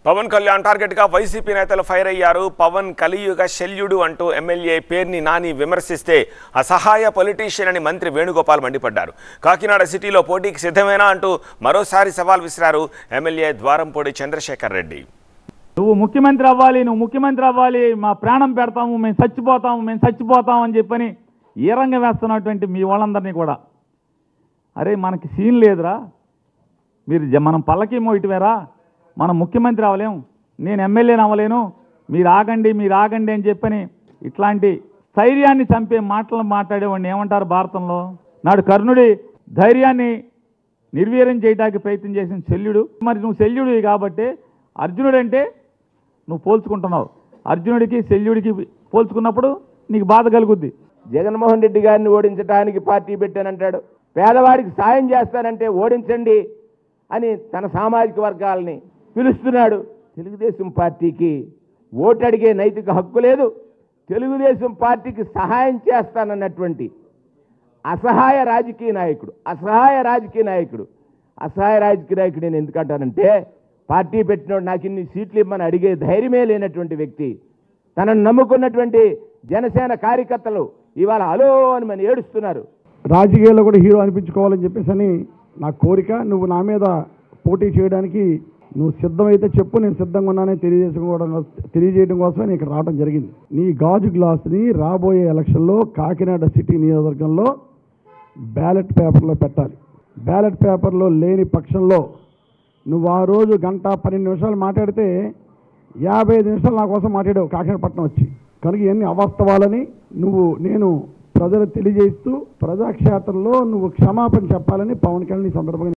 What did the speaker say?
Pawan Kalyan target గా YCP నేతలు fire అయ్యారు. పవన్ కలియుగ శల్యుడు అంటూ ఎమ్మెల్యే పేర్ని నాని విమర్శిస్తే అసహాయ పొలిటీషియన్ అని మంత్రి వేణుగోపాల్ మండిపడ్డారు. కాకినాడ సిటీలో పోటీకి సిద్ధమేనా అంటూ మరోసారి సవాల్ విసిరారు ఎమ్మెల్యే ద్వారంపూడి చంద్రశేఖర్ రెడ్డి. నువ్వు ముఖ్యమంత్రి అవ్వాలి, మా ప్రాణం పెడతాము, మేము చచ్చిపోతాము అని చెప్పని ఏ రంగం వేస్తున్నటువంటి మీ వాళ్ళందరినీ కూడా, అరే మనకి సీన్ లేదురా, మనం పల్లకి మోయటమేరా, మనం ముఖ్యమంత్రి అవ్వలేము, నేను ఎమ్మెల్యేని అవ్వలేను, మీరు ఆగండి అని చెప్పని ఇట్లాంటి ధైర్యాన్ని చంపే మాటలు మాట్లాడేవాడిని ఏమంటారు భారతంలో? నాడు కర్ణుడి ధైర్యాన్ని నిర్వీర్యం చేయడానికి ప్రయత్నం చేసిన శల్యుడు. మరి నువ్వు శల్యుడివి కాబట్టి అర్జునుడు అంటే నువ్వు పోల్చుకుంటున్నావు. అర్జునుడికి శల్యుడికి పోల్చుకున్నప్పుడు నీకు బాధ కలుగుద్ది. జగన్మోహన్ రెడ్డి గారిని ఓడించడానికి పార్టీ పెట్టానంటాడు. పేదవాడికి సాయం చేస్తానంటే ఓడించండి అని తన సామాజిక వర్గాలని పిలుస్తున్నాడు. తెలుగుదేశం పార్టీకి ఓటు అడిగే నైతిక హక్కు లేదు. తెలుగుదేశం పార్టీకి సహాయం చేస్తానన్నటువంటి అసహాయ రాజకీయ నాయకుడు నేను ఎందుకంటానంటే, పార్టీ పెట్టినోడు నాకు ఇన్ని సీట్లు ఇమ్మని అడిగే ధైర్యమే లేనటువంటి వ్యక్తి, తనను నమ్ముకున్నటువంటి జనసేన కార్యకర్తలు ఇవాళ హలో అని మన ఏడుస్తున్నారు. రాజకీయాల్లో కూడా హీరో అనిపించుకోవాలని చెప్పేసి నా కోరిక. నువ్వు నా మీద పోటీ చేయడానికి నువ్వు సిద్ధమైతే చెప్పు, నేను సిద్ధంగా ఉన్నానని తెలియజేయడం కోసమే నేను ఇక్కడ రావడం జరిగింది. నీ గాజు గ్లాస్ని రాబోయే ఎలక్షన్లో కాకినాడ సిటీ నియోజకవర్గంలో బ్యాలెట్ పేపర్లో పెట్టాలి. బ్యాలెట్ పేపర్లో లేని పక్షంలో నువ్వు ఆ రోజు 1:12 నిమిషాలు మాట్లాడితే 55 నిమిషాలు నా కోసం మాట్లాడావు కాకినాడపట్నం వచ్చి. కనుక ఇవన్నీ అవాస్తవాలని నేను ప్రజలకు తెలియజేస్తూ ప్రజాక్షేత్రంలో నువ్వు క్షమాపణ చెప్పాలని పవన్ కళ్యాణ్ ఈ సందర్భంగా